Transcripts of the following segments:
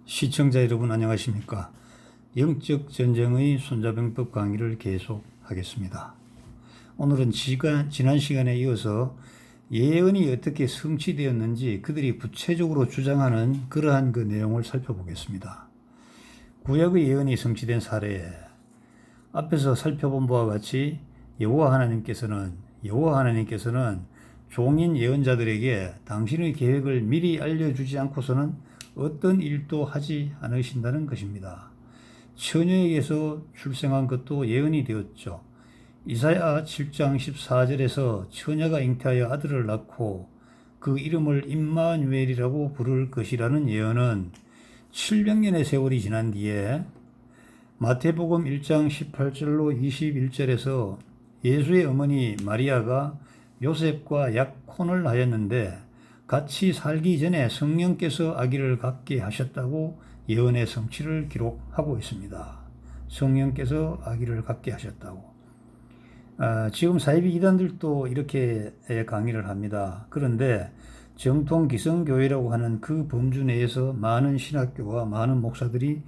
시청자 여러분 안녕하십니까? 영적 전쟁의 손자병법 강의를 계속하겠습니다. 오늘은 지난 시간에 이어서 예언이 어떻게 성취되었는지 그들이 구체적으로 주장하는 그러한 그 내용을 살펴보겠습니다. 구약의 예언이 성취된 사례에 앞에서 살펴본 바와 같이 여호와 하나님께서는 종인 예언자들에게 당신의 계획을 미리 알려주지 않고서는 어떤 일도 하지 않으신다는 것입니다. 처녀에게서 출생한 것도 예언이 되었죠. 이사야 7장 14절에서 처녀가 잉태하여 아들을 낳고 그 이름을 임마누엘이라고 부를 것이라는 예언은 700년의 세월이 지난 뒤에 마태복음 1장 18절로 21절에서 예수의 어머니 마리아가 요셉과 약혼을 하였는데 같이 살기 전에 성령께서 아기를 갖게 하셨다고 예언의 성취를 기록하고 있습니다. 성령께서 아기를 갖게 하셨다고. 지금 사이비 이단들도 이렇게 강의를 합니다. 그런데 정통 기성교회라고 하는 그 범주 내에서 많은 신학교와 많은 목사들이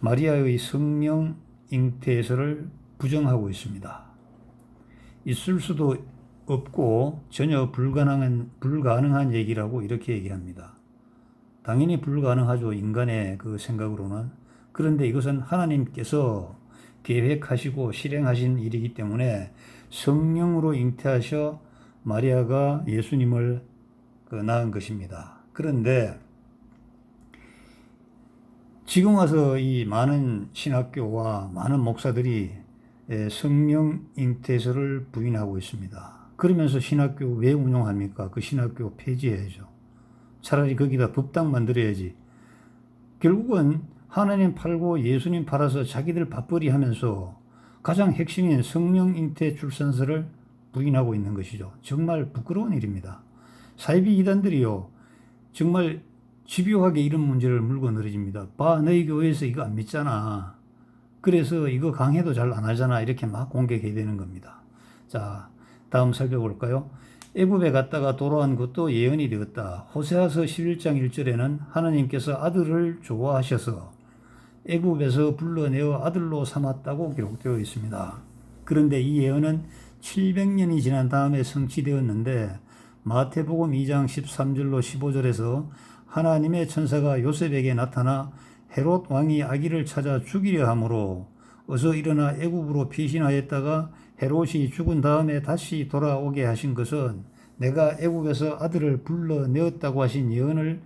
마리아의 성령 잉태설을 부정하고 있습니다. 있을 수도 없고 전혀 불가능한 얘기라고 이렇게 얘기합니다. 당연히 불가능하죠. 인간의 그 생각으로는. 그런데 이것은 하나님께서 계획하시고 실행하신 일이기 때문에 성령으로 잉태하셔 마리아가 예수님을 낳은 것입니다. 그런데 지금 와서 이 많은 신학교와 많은 목사들이 성령 잉태설을 부인하고 있습니다. 그러면서 신학교 왜 운영합니까? 그 신학교 폐지해야죠. 차라리 거기다 법당 만들어야지. 결국은 하나님 팔고 예수님 팔아서 자기들 밥벌이 하면서 가장 핵심인 성령 잉태 출산설을 부인하고 있는 것이죠. 정말 부끄러운 일입니다. 사이비 이단들이요. 정말 집요하게 이런 문제를 물고 늘어집니다. 봐, 너희 교회에서 이거 안 믿잖아. 그래서 이거 강해도 잘 안 하잖아. 이렇게 막 공격해야 되는 겁니다. 자, 다음 살펴볼까요? 애굽에 갔다가 돌아온 것도 예언이 되었다. 호세아서 11장 1절에는 하나님께서 아들을 좋아하셔서 애굽에서 불러내어 아들로 삼았다고 기록되어 있습니다. 그런데 이 예언은 700년이 지난 다음에 성취되었는데 마태복음 2장 13절로 15절에서 하나님의 천사가 요셉에게 나타나 헤롯 왕이 아기를 찾아 죽이려 하므로 어서 일어나 애굽으로 피신하였다가 헤롯이 죽은 다음에 다시 돌아오게 하신 것은 내가 애굽에서 아들을 불러내었다고 하신 예언을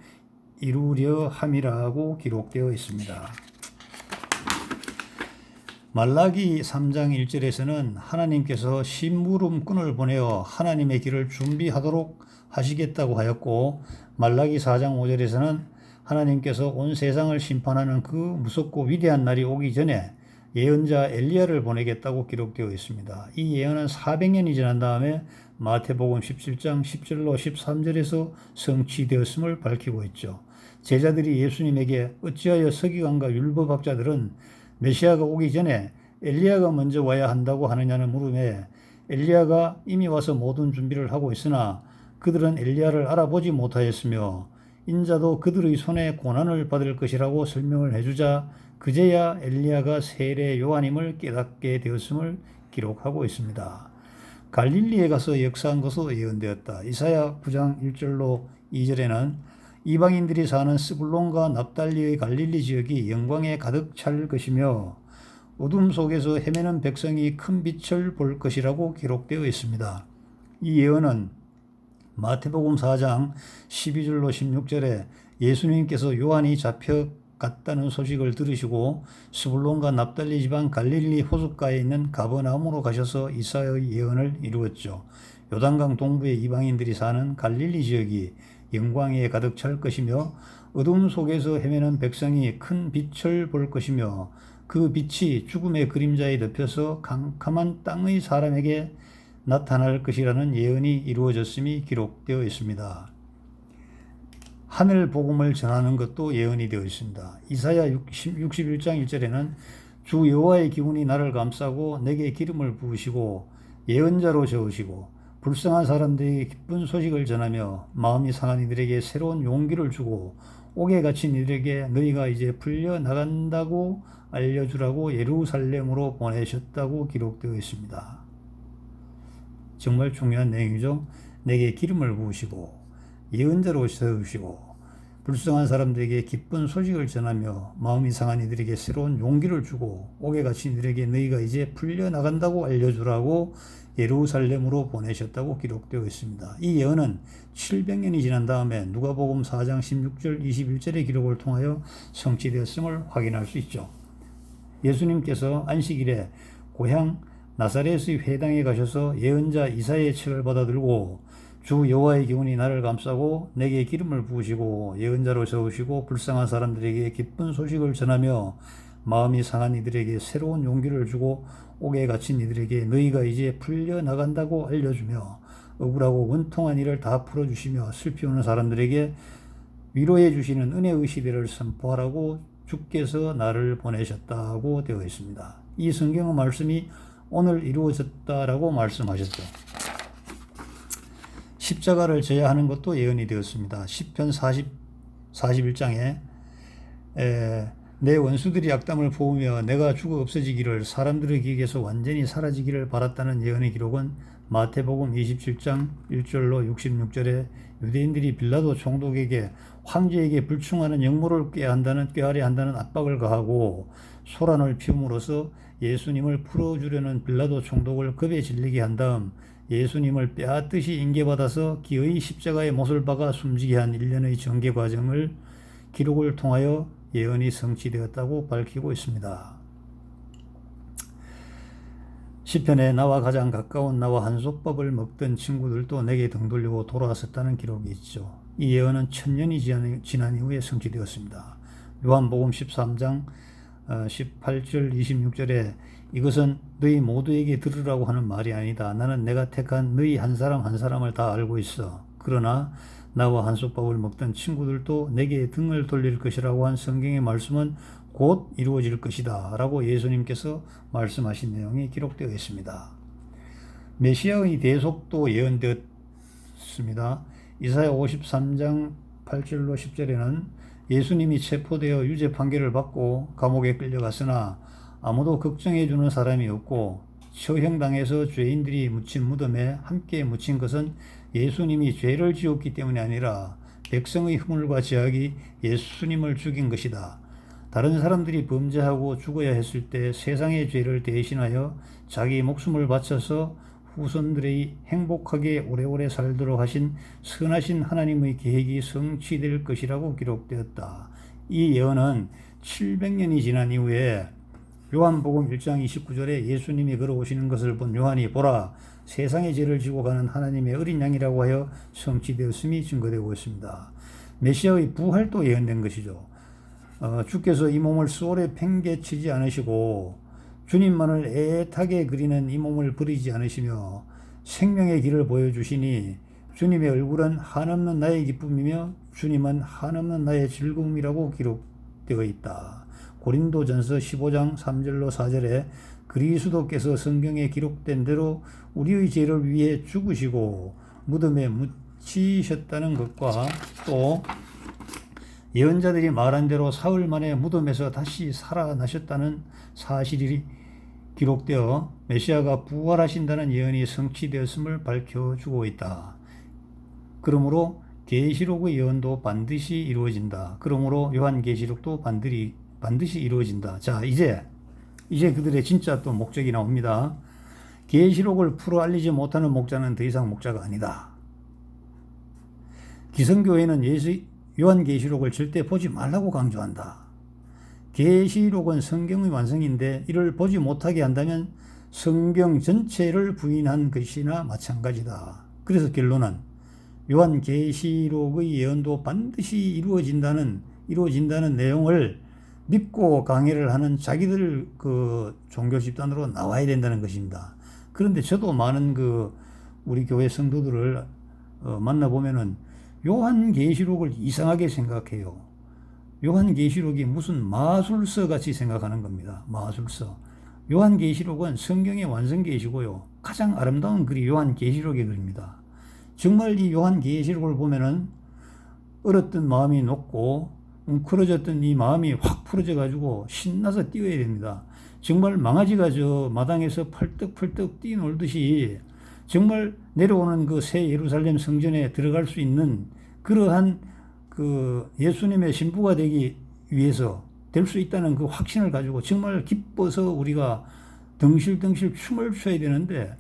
이루려 함이라고 기록되어 있습니다. 말라기 3장 1절에서는 하나님께서 심부름꾼을 보내어 하나님의 길을 준비하도록 하시겠다고 하였고 말라기 4장 5절에서는 하나님께서 온 세상을 심판하는 그 무섭고 위대한 날이 오기 전에 예언자 엘리야를 보내겠다고 기록되어 있습니다. 이 예언은 400년이 지난 다음에 마태복음 17장 10절로 13절에서 성취되었음을 밝히고 있죠. 제자들이 예수님에게 어찌하여 서기관과 율법학자들은 메시아가 오기 전에 엘리야가 먼저 와야 한다고 하느냐는 물음에 엘리야가 이미 와서 모든 준비를 하고 있으나 그들은 엘리야를 알아보지 못하였으며 인자도 그들의 손에 고난을 받을 것이라고 설명을 해주자 그제야 엘리야가 세례 요한임을 깨닫게 되었음을 기록하고 있습니다. 갈릴리에 가서 역사한 것으로 예언되었다. 이사야 9장 1절로 2절에는 이방인들이 사는 스불론과 납달리의 갈릴리 지역이 영광에 가득 찰 것이며 어둠 속에서 헤매는 백성이 큰 빛을 볼 것이라고 기록되어 있습니다. 이 예언은 마태복음 4장 12절로 16절에 예수님께서 요한이 잡혀갔다는 소식을 들으시고 스불론과 납달리 지방 갈릴리 호숫가에 있는 가버나움으로 가셔서 이사야의 예언을 이루었죠. 요단강 동부의 이방인들이 사는 갈릴리 지역이 영광에 가득 찰 것이며 어둠 속에서 헤매는 백성이 큰 빛을 볼 것이며 그 빛이 죽음의 그림자에 덮여서 캄캄한 땅의 사람에게 나타날 것이라는 예언이 이루어졌음이 기록되어 있습니다. 하늘 복음을 전하는 것도 예언이 되어 있습니다. 이사야 61장 1절에는 주 여호와의 기운이 나를 감싸고 내게 기름을 부으시고 예언자로 세우시고 불쌍한 사람들에게 기쁜 소식을 전하며 마음이 상한 이들에게 새로운 용기를 주고 옥에 갇힌 이들에게 너희가 이제 풀려 나간다고 알려주라고 예루살렘으로 보내셨다고 기록되어 있습니다. 정말 중요한 내용이죠. 내게 기름을 부으시고 예언자로 세우시고 불쌍한 사람들에게 기쁜 소식을 전하며 마음이 상한 이들에게 새로운 용기를 주고 옥에 갇힌 이들에게 너희가 이제 풀려나간다고 알려주라고 예루살렘으로 보내셨다고 기록되어 있습니다. 이 예언은 700년이 지난 다음에 누가복음 4장 16절 21절의 기록을 통하여 성취되었음을 확인할 수 있죠. 예수님께서 안식일에 고향 나사렛의 회당에 가셔서 예언자 이사야의 책을 받아들고 주 여호와의 기운이 나를 감싸고 내게 기름을 부으시고 예언자로 세우시고 불쌍한 사람들에게 기쁜 소식을 전하며 마음이 상한 이들에게 새로운 용기를 주고 옥에 갇힌 이들에게 너희가 이제 풀려나간다고 알려주며 억울하고 원통한 일을 다 풀어주시며 슬피 우는 사람들에게 위로해 주시는 은혜의 시대를 선포하라고 주께서 나를 보내셨다고 되어 있습니다. 이 성경의 말씀이 오늘 이루어졌다라고 말씀하셨죠. 십자가를 져야 하는 것도 예언이 되었습니다. 시편 41장에 내 원수들이 악담을 보으며 내가 죽어 없어지기를 사람들의 기억에서 완전히 사라지기를 바랐다는 예언의 기록은 마태복음 27장 1절로 66절에 유대인들이 빌라도 총독에게 황제에게 불충하는 역모를 꾀하려 한다는 압박을 가하고 소란을 피움으로써 예수님을 풀어주려는 빌라도 총독을 겁에 질리게 한 다음 예수님을 빼앗듯이 인계받아서 기어이 십자가에 못을 박아 숨지게 한 일련의 전개 과정을 기록을 통하여 예언이 성취되었다고 밝히고 있습니다. 시편에 나와 가장 가까운 나와 한솥밥을 먹던 친구들도 내게 등 돌리고 돌아왔었다는 기록이 있죠. 이 예언은 1000년이 지난 이후에 성취되었습니다. 요한복음 13장 18절 26절에 이것은 너희 모두에게 들으라고 하는 말이 아니다. 나는 내가 택한 너희 한 사람 한 사람을 다 알고 있어. 그러나 나와 한솥밥을 먹던 친구들도 내게 등을 돌릴 것이라고 한 성경의 말씀은 곧 이루어질 것이다 라고 예수님께서 말씀하신 내용이 기록되어 있습니다. 메시아의 대속도 예언되었습니다. 이사야 53장 8절로 10절에는 예수님이 체포되어 유죄 판결을 받고 감옥에 끌려갔으나 아무도 걱정해 주는 사람이 없고 처형당해서 죄인들이 묻힌 무덤에 함께 묻힌 것은 예수님이 죄를 지었기 때문이 아니라 백성의 허물과 죄악이 예수님을 죽인 것이다. 다른 사람들이 범죄하고 죽어야 했을 때 세상의 죄를 대신하여 자기 목숨을 바쳐서 후손들이 행복하게 오래오래 살도록 하신 선하신 하나님의 계획이 성취될 것이라고 기록되었다. 이 예언은 700년이 지난 이후에 요한복음 1장 29절에 예수님이 걸어오시는 것을 본 요한이 보라 세상의 죄를 지고 가는 하나님의 어린 양이라고 하여 성취되었음이 증거되고 있습니다. 메시아의 부활도 예언된 것이죠. 주께서 이 몸을 수월에 팽개치지 않으시고 주님만을 애타게 그리는 이 몸을 버리지 않으시며 생명의 길을 보여주시니 주님의 얼굴은 한없는 나의 기쁨이며 주님은 한없는 나의 즐거움이라고 기록되어 있다. 고린도전서 15장 3절로 4절에 그리스도께서 성경에 기록된 대로 우리의 죄를 위해 죽으시고 무덤에 묻히셨다는 것과 또 예언자들이 말한 대로 사흘 만에 무덤에서 다시 살아나셨다는 사실이 기록되어 메시아가 부활하신다는 예언이 성취되었음을 밝혀주고 있다. 그러므로 계시록의 예언도 반드시 이루어진다. 그러므로 요한계시록도 반드시 이루어진다. 자, 이제 그들의 진짜 또 목적이 나옵니다. 계시록을 풀어 알리지 못하는 목자는 더 이상 목자가 아니다. 기성교회는 요한계시록을 절대 보지 말라고 강조한다. 계시록은 성경의 완성인데 이를 보지 못하게 한다면 성경 전체를 부인한 것이나 마찬가지다. 그래서 결론은 요한계시록의 예언도 반드시 이루어진다는 내용을 믿고 강의를 하는 자기들 그 종교 집단으로 나와야 된다는 것입니다. 그런데 저도 많은 우리 교회 성도들을 만나보면은 요한계시록을 이상하게 생각해요. 요한계시록이 무슨 마술서 같이 생각하는 겁니다. 마술서. 요한계시록은 성경의 완성계시고요. 가장 아름다운 글이 요한계시록의 글입니다. 정말 이 요한계시록을 보면은 얼었던 마음이 녹고 웅크러졌던 이 마음이 확 풀어져 가지고 신나서 뛰어야 됩니다. 정말 망아지가 저 마당에서 펄떡펄떡 뛰놀듯이 정말 내려오는 그 새 예루살렘 성전에 들어갈 수 있는 그러한 그 예수님의 신부가 되기 위해서 될 수 있다는 그 확신을 가지고 정말 기뻐서 우리가 덩실덩실 춤을 춰야 되는데,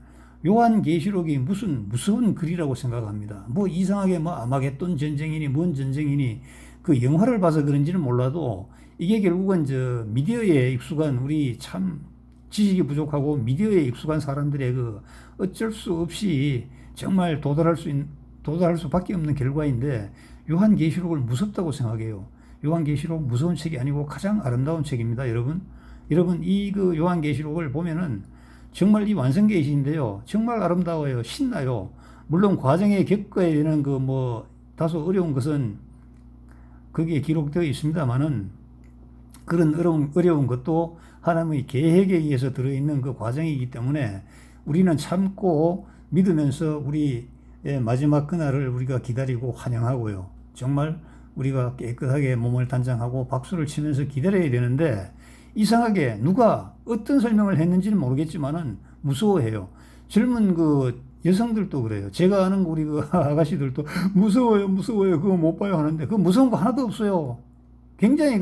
요한계시록이 무슨 무서운 글이라고 생각합니다. 뭐 이상하게 뭐 아마겟돈 전쟁이니 뭔 전쟁이니 그 영화를 봐서 그런지는 몰라도 이게 결국은 저 미디어에 익숙한 우리 참 지식이 부족하고 미디어에 익숙한 사람들의 그 어쩔 수 없이 정말 도달할 수밖에 없는 결과인데, 요한계시록을 무섭다고 생각해요. 요한계시록 무서운 책이 아니고 가장 아름다운 책입니다, 여러분. 여러분 이 그 요한계시록을 보면은 정말 이 완성계시인데요, 정말 아름다워요. 신나요. 물론 과정에 겪어야 되는 그 뭐 다소 어려운 것은 거기에 기록되어 있습니다만은, 그런 어려운 것도 하나님의 계획에 의해서 들어있는 그 과정이기 때문에 우리는 참고 믿으면서 우리의 마지막 그날을 우리가 기다리고 환영하고요. 정말 우리가 깨끗하게 몸을 단장하고 박수를 치면서 기다려야 되는데, 이상하게 누가 어떤 설명을 했는지는 모르겠지만은 무서워해요. 젊은 그 여성들도 그래요. 제가 아는 우리 그 아가씨들도 무서워요, 무서워요, 그거 못 봐요 하는데, 그 무서운 거 하나도 없어요. 굉장히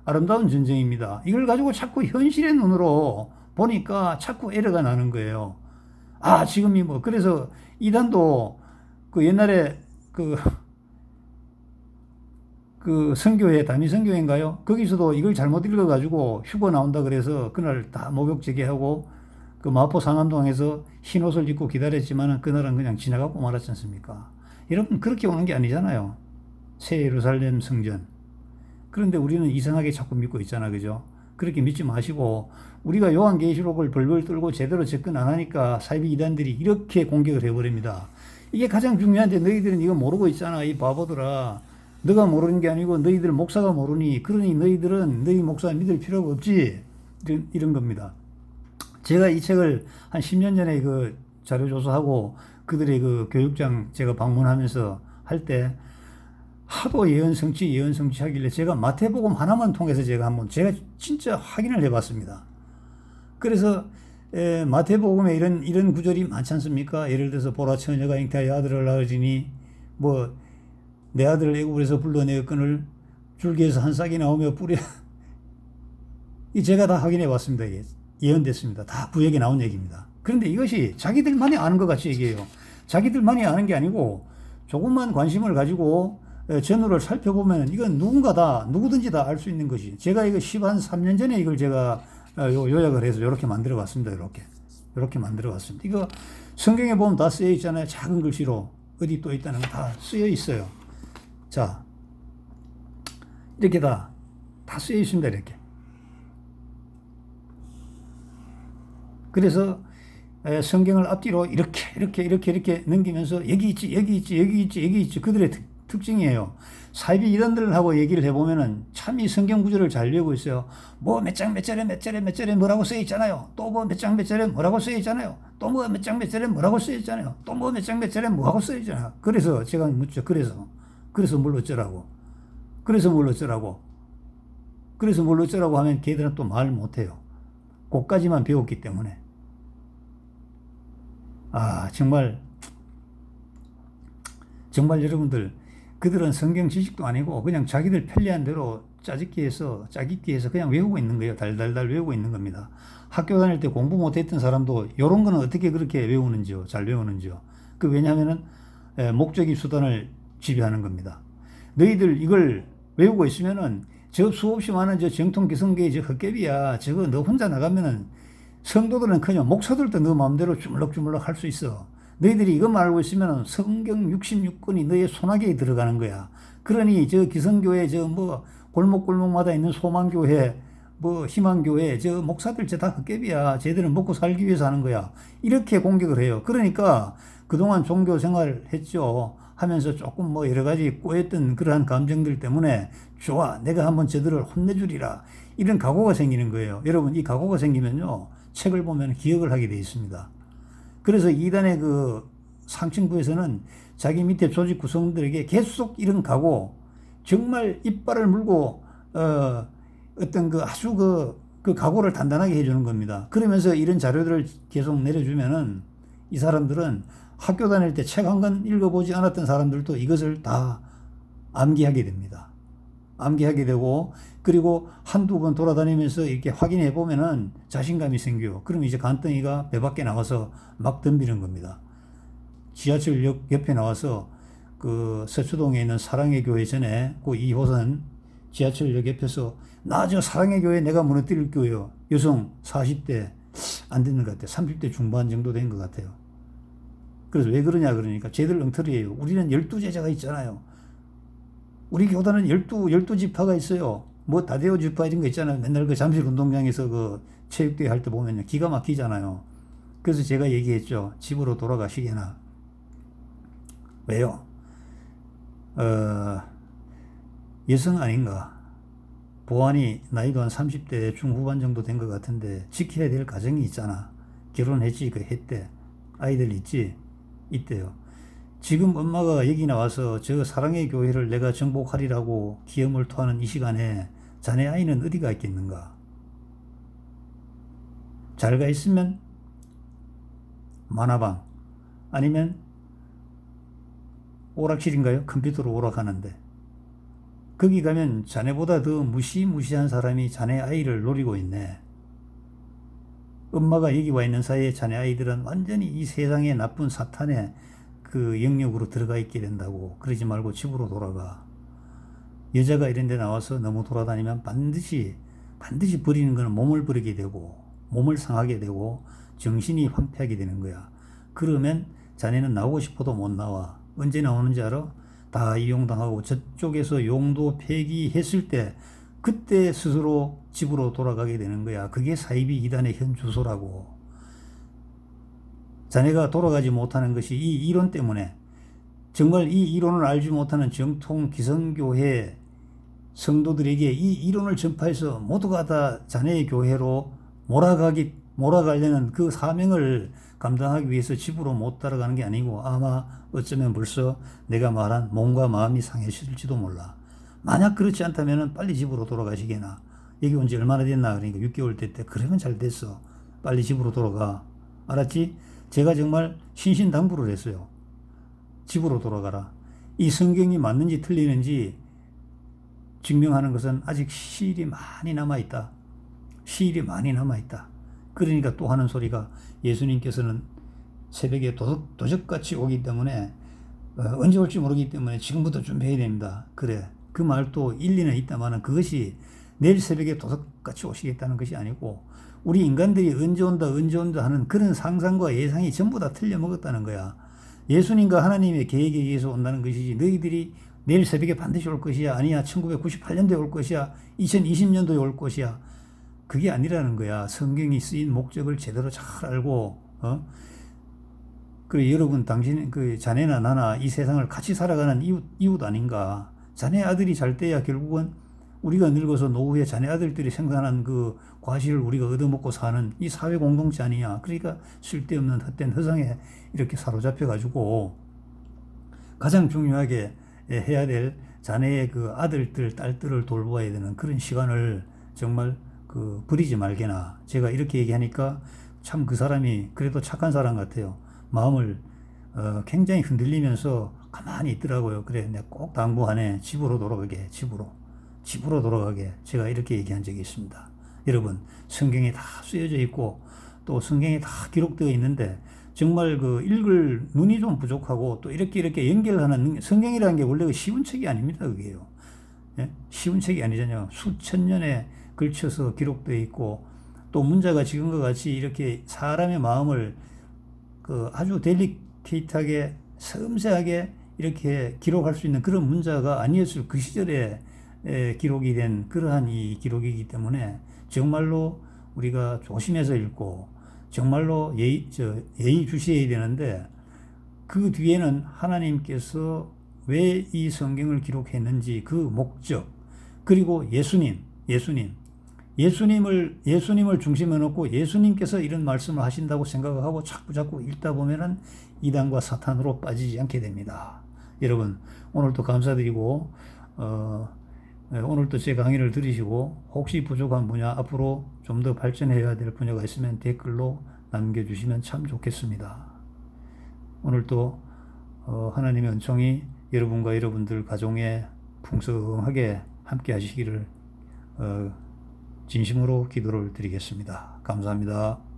아름다운 전쟁입니다. 이걸 가지고 자꾸 현실의 눈으로 보니까 자꾸 에러가 나는 거예요. 아, 지금이 뭐, 그래서 이단도 그 옛날에 선교회, 단위 선교회인가요? 거기서도 이걸 잘못 읽어가지고 휴거 나온다 그래서 그날 다 목욕 재개하고 그 마포 상암동에서 흰 옷을 입고 기다렸지만은 그날은 그냥 지나가고 말았지 않습니까? 여러분, 그렇게 오는 게 아니잖아요. 새 예루살렘 성전. 그런데 우리는 이상하게 자꾸 믿고 있잖아, 그죠? 그렇게 믿지 마시고, 우리가 요한계시록을 벌벌 떨고 제대로 접근 안 하니까 사이비 이단들이 이렇게 공격을 해버립니다. 이게 가장 중요한데 너희들은 이거 모르고 있잖아, 이 바보들아. 너가 모르는 게 아니고 너희들 목사가 모르니, 그러니 너희들은 너희 목사 믿을 필요가 없지, 이런 겁니다. 제가 이 책을 한 10년 전에 그 자료 조사하고 그들의 그 교육장 제가 방문하면서 할 때 하도 예언 성취 하길래 제가 마태복음 하나만 통해서 제가 진짜 확인을 해봤습니다. 그래서 마태복음에 이런 구절이 많지 않습니까? 예를 들어서 보라, 처녀가 잉태하여 아들을 낳으리니 뭐 내 아들을 애굽에서 불러내었거늘 줄기에서 한 싹이 나오며 뿌려. 이 제가 다 확인해 봤습니다. 이게 예언됐습니다. 다 구약에 나온 얘기입니다. 그런데 이것이 자기들만이 아는 것 같이 얘기해요. 자기들만이 아는 게 아니고 조금만 관심을 가지고 전후를 살펴보면 이건 누구든지 다 알 수 있는 것이. 제가 이거 13년 전에 이걸 제가 요약을 해서 이렇게 만들어 봤습니다. 이렇게 만들어 봤습니다. 이거 성경에 보면 다 쓰여 있잖아요. 작은 글씨로 어디 또 있다는 거 다 쓰여 있어요. 자, 이렇게 다 쓰여 있습니다. 이렇게. 그래서 성경을 앞뒤로 이렇게 넘기면서 여기 있지 그들의 특징이에요. 사이비 이단들하고 얘기를 해보면은 참 이 성경 구절을 잘 외우고 있어요. 뭐 몇 장 몇 절에 뭐라고 써 있잖아요. 또 뭐 몇 장 몇 절에 뭐라고 써 있잖아요. 또 뭐 몇 장 몇 절에 뭐라고 써 있잖아요. 또 뭐 몇 장 몇 절에 뭐라고 써 있잖아요. 그래서 제가 묻죠. 그래서 뭘 어쩌라고 하면 걔들은 또 말 못해요. 그까지만 배웠기 때문에. 아, 정말 여러분들, 그들은 성경 지식도 아니고 그냥 자기들 편리한 대로 짜깁기 해서 그냥 외우고 있는 거예요. 달달달 외우고 있는 겁니다. 학교 다닐 때 공부 못했던 사람도 이런 거는 어떻게 그렇게 외우는지요, 잘 외우는지요. 왜냐하면은 목적이 수단을 지배하는 겁니다. 너희들 이걸 외우고 있으면은 저 수없이 많은 저 정통 기성계의 저 헛개비야. 저거 너 혼자 나가면은 성도들은커녕 목사들도 너 마음대로 주물럭주물럭 할 수 있어. 너희들이 이것만 알고 있으면 성경 66권이 너의 손아귀에 들어가는 거야. 그러니 저 기성교회 저 뭐 골목골목마다 있는 소망교회 뭐 희망교회 저 목사들 저 다 헛개비야. 쟤들은 먹고 살기 위해서 하는 거야. 이렇게 공격을 해요. 그러니까 그동안 종교 생활 했죠. 하면서 조금 뭐 여러 가지 꼬였던 그러한 감정들 때문에 좋아, 내가 한번 저들을 혼내주리라, 이런 각오가 생기는 거예요. 여러분, 이 각오가 생기면요, 책을 보면 기억을 하게 되어 있습니다. 그래서 이단의 그 상층부에서는 자기 밑에 조직 구성들에게 계속 이런 각오, 정말 이빨을 물고 어떤 그 아주 그 각오를 단단하게 해주는 겁니다. 그러면서 이런 자료들을 계속 내려주면은 이 사람들은 학교 다닐 때 책 한 권 읽어보지 않았던 사람들도 이것을 다 암기하게 됩니다. 암기하게 되고, 그리고 한두 번 돌아다니면서 이렇게 확인해 보면은 자신감이 생겨요. 그럼 이제 간덩이가 배 밖에 나와서 막 덤비는 겁니다. 지하철역 옆에 나와서 그 서초동에 있는 사랑의 교회 전에 그 2호선 지하철역 옆에서 나 저 사랑의 교회 내가 무너뜨릴 거예요. 여성 40대 안 되는 것 같아요. 30대 중반 정도 된 것 같아요. 그래서 왜 그러냐 그러니까 쟤들 엉터리예요. 우리는 12제자가 있잖아요. 우리 교단은 12지파가 있어요. 뭐 다데오 지파 이런 거 있잖아요. 맨날 그 잠실 운동장에서 그 체육대회 할 때 보면 기가 막히잖아요. 그래서 제가 얘기했죠. 집으로 돌아가시게나. 왜요? 여성 아닌가? 보안이 나이도 한 30대 중후반 정도 된 것 같은데 지켜야 될 가정이 있잖아. 결혼했지, 그 했대. 아이들 있지? 있대요. 지금 엄마가 여기 나와서 저 사랑의 교회를 내가 정복하리라고 기염을 토하는 이 시간에 자네 아이는 어디가 있겠는가? 잘 가 있으면 만화방 아니면 오락실인가요? 컴퓨터로 오락하는데 거기 가면 자네보다 더 무시무시한 사람이 자네 아이를 노리고 있네. 엄마가 여기 와 있는 사이에 자네 아이들은 완전히 이 세상의 나쁜 사탄의 그 영역으로 들어가 있게 된다고. 그러지 말고 집으로 돌아가. 여자가 이런 데 나와서 너무 돌아다니면 반드시 버리는 거는 몸을 버리게 되고 몸을 상하게 되고 정신이 황폐하게 되는 거야. 그러면 자네는 나오고 싶어도 못 나와. 언제 나오는지 알아? 다 이용당하고 저쪽에서 용도 폐기했을 때 그때 스스로 집으로 돌아가게 되는 거야. 그게 사이비 이단의 현 주소라고. 자네가 돌아가지 못하는 것이 이 이론 때문에, 정말 이 이론을 알지 못하는 정통 기성교회 성도들에게 이 이론을 전파해서 모두가 다 자네의 교회로 몰아가려는 그 사명을 감당하기 위해서 집으로 못 따라가는 게 아니고 아마 어쩌면 벌써 내가 말한 몸과 마음이 상해질지도 몰라. 만약 그렇지 않다면 빨리 집으로 돌아가시게나. 여기 온 지 얼마나 됐나? 그러니까 6개월 됐대. 그러면 잘 됐어. 빨리 집으로 돌아가. 알았지? 제가 정말 신신당부를 했어요. 집으로 돌아가라. 이 성경이 맞는지 틀리는지 증명하는 것은 아직 시일이 많이 남아있다. 시일이 많이 남아있다. 그러니까 또 하는 소리가 예수님께서는 새벽에 도적같이 오기 때문에 언제 올지 모르기 때문에 지금부터 준비해야 됩니다. 그래. 그 말도 일리는 있다마는 그것이 내일 새벽에 도적같이 오시겠다는 것이 아니고 우리 인간들이 언제 온다 하는 그런 상상과 예상이 전부 다 틀려먹었다는 거야. 예수님과 하나님의 계획에 의해서 온다는 것이지 너희들이 내일 새벽에 반드시 올 것이야. 아니야. 1998년도에 올 것이야. 2020년도에 올 것이야. 그게 아니라는 거야. 성경이 쓰인 목적을 제대로 잘 알고, 그래, 여러분, 당신, 자네나 나나 이 세상을 같이 살아가는 이웃 아닌가. 자네 아들이 잘 때야 결국은 우리가 늙어서 노후에 자네 아들들이 생산한 그 과실을 우리가 얻어먹고 사는 이 사회 공동체 아니야. 그러니까 쓸데없는 헛된 허상에 이렇게 사로잡혀가지고 가장 중요하게 해야 될 자네의 그 아들들, 딸들을 돌보아야 되는 그런 시간을 정말 버리지 말게나. 제가 이렇게 얘기하니까 참 그 사람이 그래도 착한 사람 같아요. 마음을 굉장히 흔들리면서 가만히 있더라고요. 그래, 내가 꼭 당부하네. 집으로 돌아가게, 집으로 돌아가게. 제가 이렇게 얘기한 적이 있습니다. 여러분, 성경에 다 쓰여져 있고 또 성경에 다 기록되어 있는데 정말 읽을 눈이 좀 부족하고 또 이렇게 연결하는 성경이라는 게 원래 쉬운 책이 아닙니다. 그게요. 예? 쉬운 책이 아니잖아요. 수천 년에 걸쳐서 기록되어 있고 또 문자가 지금과 같이 이렇게 사람의 마음을 아주 델리케이트하게 섬세하게 이렇게 기록할 수 있는 그런 문자가 아니었을 그 시절에 기록이 된 그러한 이 기록이기 때문에 정말로 우리가 조심해서 읽고 정말로 예의 주시해야 되는데 그 뒤에는 하나님께서 왜 이 성경을 기록했는지 그 목적 그리고 예수님을 중심에 놓고 예수님께서 이런 말씀을 하신다고 생각하고 자꾸 읽다 보면은 이단과 사탄으로 빠지지 않게 됩니다. 여러분 오늘도 감사드리고 오늘도 제 강의를 들으시고 혹시 부족한 분야, 앞으로 좀 더 발전해야 될 분야가 있으면 댓글로 남겨주시면 참 좋겠습니다. 오늘도 하나님의 은총이 여러분과 여러분들 가정에 풍성하게 함께 하시기를 진심으로 기도를 드리겠습니다. 감사합니다.